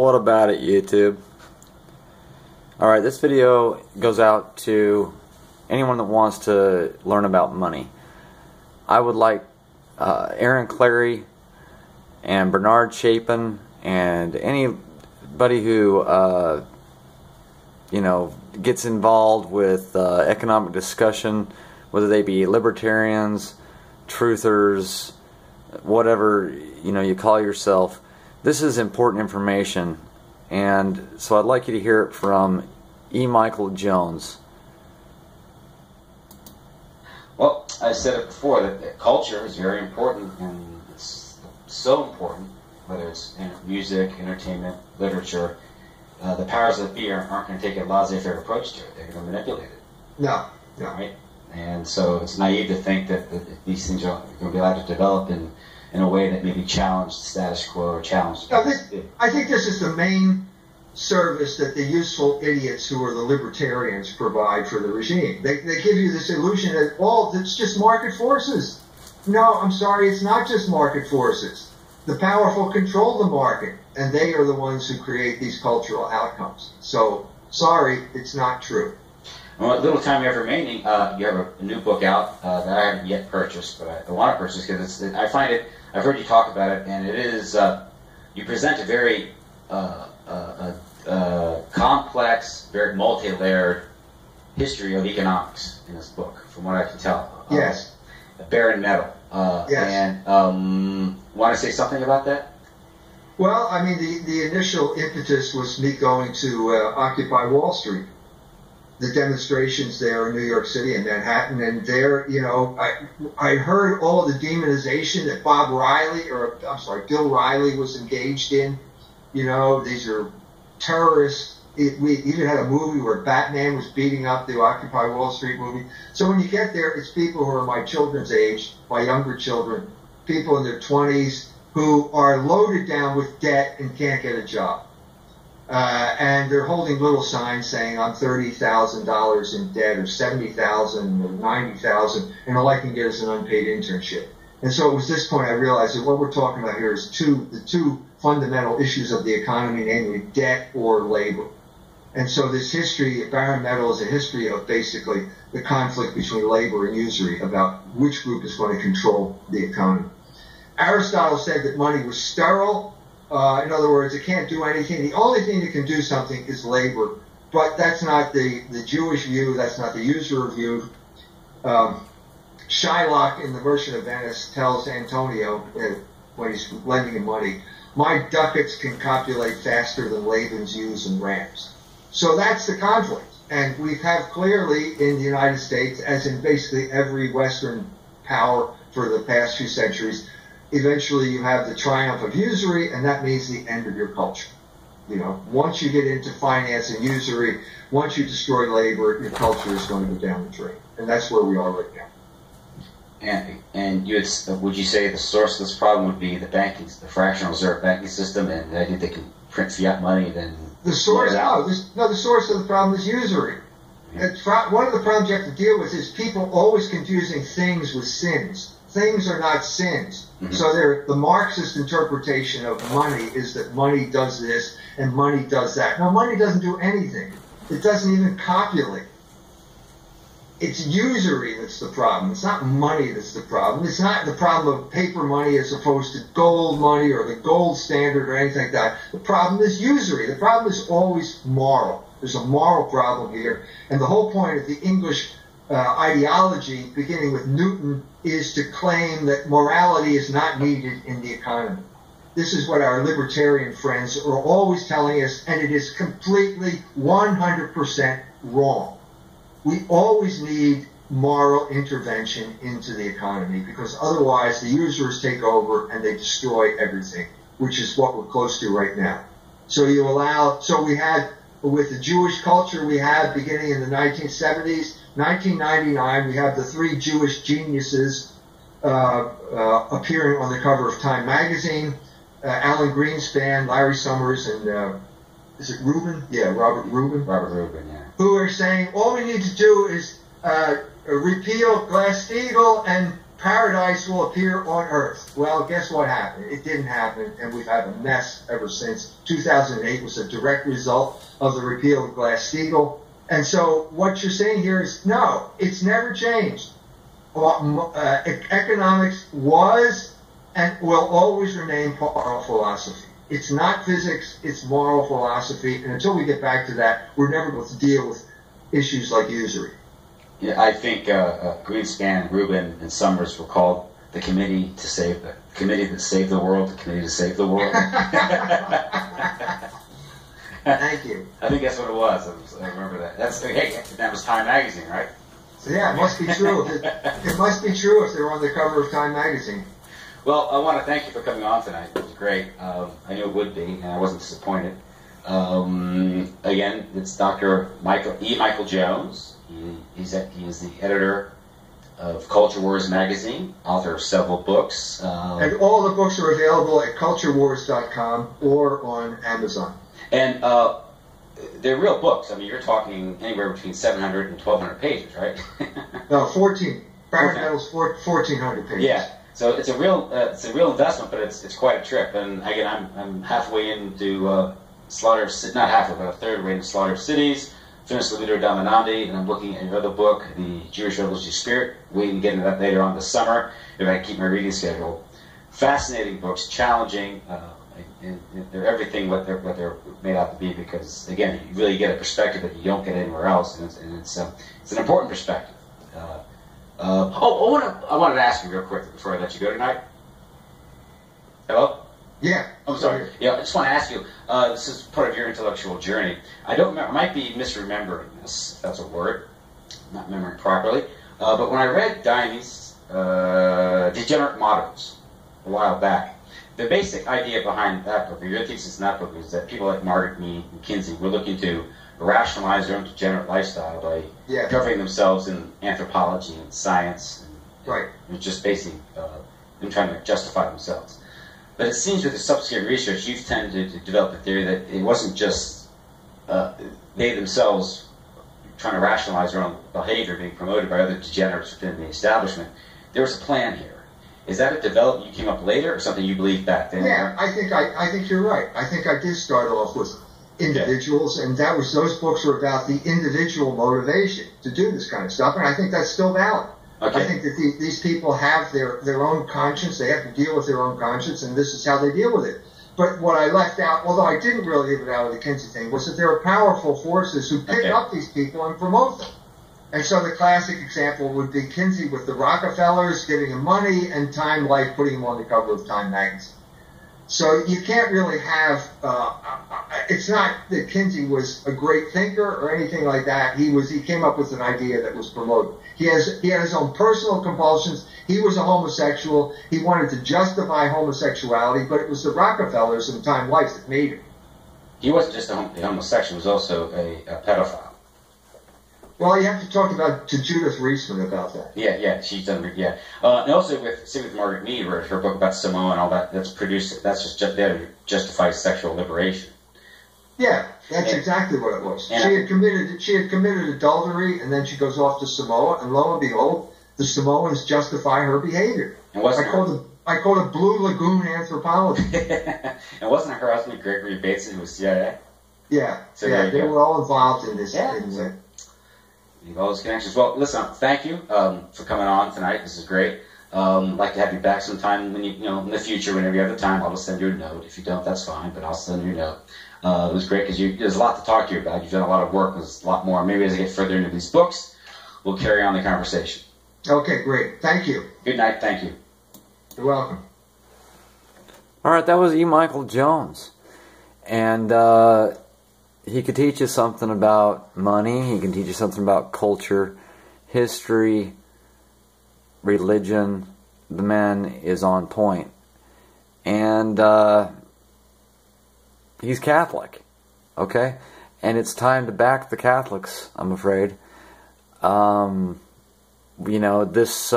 What about it, YouTube? Alright, this video goes out to anyone that wants to learn about money. I would like Aaron Clary and Bernard Chapin and anybody who gets involved with economic discussion, whether they be libertarians, truthers, whatever you call yourself. This is important information, and so I'd like you to hear it from E. Michael Jones. Well, I said it before that culture is very important, and it's so important, whether it's in music, entertainment, literature. The powers that be aren't going to take a laissez-faire approach to it. They're going to manipulate it. No. Right? And so it's naive to think that these things are going to be allowed to develop in a way that maybe challenge the status quo or challenge. I think this is the main service that the useful idiots who are the libertarians provide for the regime. They give you this illusion that, it's just market forces. No, I'm sorry, it's not just market forces. The powerful control the market, and they are the ones who create these cultural outcomes. So, sorry, it's not true. Well, what little time you have remaining, you have a new book out that I haven't yet purchased, but I want to purchase because I find it. I've heard you talk about it, and it is. You present a very complex, very multi-layered history of economics in this book, from what I can tell. Yes. Bare metal. Yes. And want to say something about that? Well, I mean, the initial impetus was me going to Occupy Wall Street. The demonstrations there in New York City and Manhattan, and there, I heard all of the demonization that Bill Riley was engaged in. These are terrorists. We even had a movie where Batman was beating up the Occupy Wall Street movie. So when you get there, it's people who are my children's age, my younger children, people in their 20s who are loaded down with debt and can't get a job. And they're holding little signs saying, I'm $30,000 in debt, or $70,000 or $90,000, and all I can get is an unpaid internship. And so it was this point I realized that what we're talking about here is the two fundamental issues of the economy, namely debt or labor. And so this history of barren metal is a history of basically the conflict between labor and usury about which group is going to control the economy. Aristotle said that money was sterile. In other words, it can't do anything. The only thing that can do something is labor. But that's not the Jewish view. That's not the usurer view. Shylock in The Merchant of Venice tells Antonio when he's lending him money, my ducats can copulate faster than Laban's ewes and rams. So that's the conflict. And we have clearly in the United States, as in basically every Western power for the past few centuries, eventually you have the triumph of usury, and that means the end of your culture. Once you get into finance and usury, once you destroy labor, your culture is going to go down the drain. And that's where we are right now. And would you say the source of this problem would be the fractional reserve banking system, and the idea they can print fiat money, then the source? The source of the problem is usury. Yeah. One of the problems you have to deal with is people always confusing things with sins. Things are not sins. Mm-hmm. So the Marxist interpretation of money is that money does this and money does that. No, money doesn't do anything. It doesn't even copulate. It's usury that's the problem. It's not money that's the problem. It's not the problem of paper money as opposed to gold money or the gold standard or anything like that. The problem is usury. The problem is always moral. There's a moral problem here. And the whole point of the English ideology, beginning with Newton, is to claim that morality is not needed in the economy. This is what our libertarian friends are always telling us, and it is completely 100% wrong. We always need moral intervention into the economy, because otherwise the usurers take over and they destroy everything, which is what we're close to right now. So we had, with the Jewish culture we had beginning in the 1970s, 1999, we have the three Jewish geniuses appearing on the cover of Time magazine, Alan Greenspan, Larry Summers, and is it Rubin? Yeah, Robert Rubin. Robert Rubin, yeah. Who are saying all we need to do is repeal Glass-Steagall and paradise will appear on earth. Well, guess what happened? It didn't happen, and we've had a mess ever since. 2008 was a direct result of the repeal of Glass-Steagall. And so what you're saying here is, no, it's never changed. Economics was and will always remain moral philosophy. It's not physics, it's moral philosophy. And until we get back to that, we're never going to deal with issues like usury. Yeah, I think Greenspan, Rubin, and Summers were called the committee that saved the world, the committee to save the world. Thank you. I think that's what it was. I remember that. Hey, that was Time Magazine, right? So yeah, it must be true. It must be true if they're on the cover of Time Magazine. Well, I want to thank you for coming on tonight. It was great. I knew it would be, and I wasn't disappointed. Again, it's Dr. Michael Jones. He is the editor of Culture Wars magazine, author of several books. And all the books are available at culturewars.com or on Amazon. And they're real books. I mean, you're talking anywhere between 700 and 1,200 pages, right? No, 14. Barrett Metal's 1,400 pages. Yeah. So it's a real investment, but it's quite a trip. And again, I'm halfway into not halfway, but a third way into Slaughter of Cities. Finished the Leader of Damanandi, and I'm looking at your other book, The Jewish Revolutionary Spirit. Waiting to get into that later on this summer if I can keep my reading schedule. Fascinating books, challenging. And they're everything what they're made out to be, because again, you really get a perspective that you don't get anywhere else, and it's an important perspective. I wanted to ask you real quick before I let you go tonight. Hello? Yeah. I'm sorry. Yeah, I just want to ask you. This is part of your intellectual journey. I don't remember. I might be misremembering this. If that's a word. Not remembering properly. But when I read Diony's Degenerate Moderns a while back, the basic idea behind that book, or your thesis in that book, is that people like Margaret Mead and Kinsey were looking to rationalize their own degenerate lifestyle by covering themselves in anthropology and science, and just basically them trying to justify themselves. But it seems with the subsequent research, you've tended to develop the theory that it wasn't just they themselves trying to rationalize their own behavior being promoted by other degenerates within the establishment. There was a plan here. Is that a development you came up later, or something you believed back then? Yeah, I think you're right. I think I did start off with individuals, and those books were about the individual motivation to do this kind of stuff, and I think that's still valid. Okay. I think that these people have their own conscience. They have to deal with their own conscience, and this is how they deal with it. But what I left out, although I didn't really leave it out of the Kinsey thing, was that there are powerful forces who pick up these people and promote them. And so the classic example would be Kinsey with the Rockefellers giving him money, and Time Life putting him on the cover of Time magazine. So you can't really have, it's not that Kinsey was a great thinker or anything like that. He came up with an idea that was promoted. He had his own personal compulsions. He was a homosexual. He wanted to justify homosexuality, but it was the Rockefellers and Time Life that made him. He wasn't just a homosexual, he was also a pedophile. Well, you have to talk to Judith Reisman about that. Yeah, she's done. Yeah, and also with Margaret Mead, her book about Samoa and all that. That's just there to justify sexual liberation. Yeah, that's exactly what it was. She had committed adultery, and then she goes off to Samoa, and lo and behold, the Samoans justify her behavior. And I call it Blue Lagoon anthropology. And wasn't her husband Gregory Bateson, who was CIA? Yeah, so they were all involved in this. Yeah. You have all those connections. Well, listen, thank you for coming on tonight. This is great. I'd like to have you back sometime when in the future, whenever you have the time. I'll just send you a note. If you don't, that's fine, but I'll send you a note. It was great because there's a lot to talk to you about. You've done a lot of work. There's a lot more. Maybe as I get further into these books, we'll carry on the conversation. Okay, great. Thank you. Good night. Thank you. You're welcome. All right, that was E. Michael Jones. And he could teach you something about money. He can teach you something about culture, history, religion. The man is on point. And he's Catholic. Okay? And it's time to back the Catholics, I'm afraid. This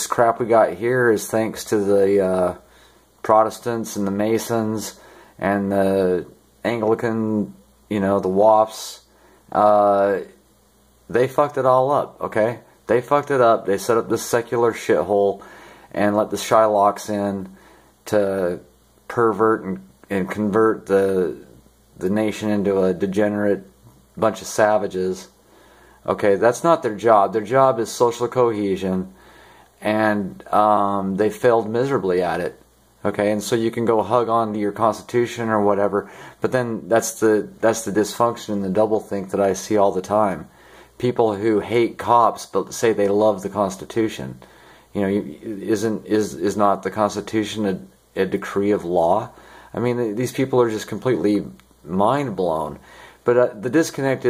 crap we got here is thanks to the Protestants and the Masons and the Anglican, the WAFs. They fucked it all up, okay? They fucked it up. They set up this secular shithole and let the Shylocks in to pervert and convert the nation into a degenerate bunch of savages. Okay, that's not their job. Their job is social cohesion, and they failed miserably at it. Okay, and so you can go hug on to your Constitution or whatever, but then that's the dysfunction and the doublethink that I see all the time. People who hate cops but say they love the Constitution. You know, is not the Constitution a decree of law? I mean, these people are just completely mind blown. But the disconnect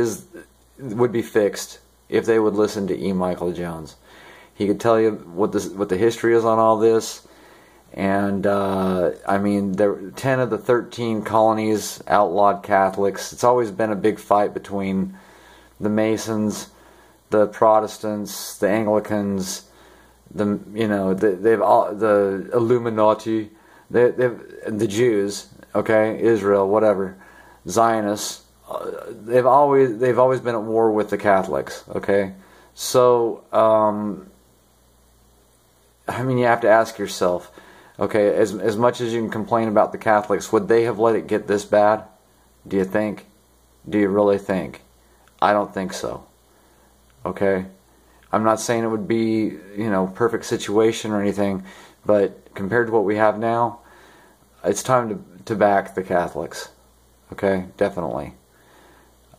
would be fixed if they would listen to E. Michael Jones. He could tell you what the history is on all this. And I mean, 10 of the 13 colonies outlawed Catholics. It's always been a big fight between the Masons, the Protestants, the Anglicans, the Illuminati, the Jews, okay, Israel, whatever, Zionists. They've always been at war with the Catholics, okay? So I mean, you have to ask yourself, okay, as much as you can complain about the Catholics, would they have let it get this bad? Do you think? Do you really think? I don't think so. Okay? I'm not saying it would be, perfect situation or anything, but compared to what we have now, it's time to back the Catholics. Okay? Definitely.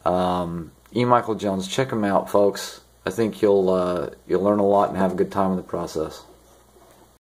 E. Michael Jones, check him out, folks. I think you'll learn a lot and have a good time in the process.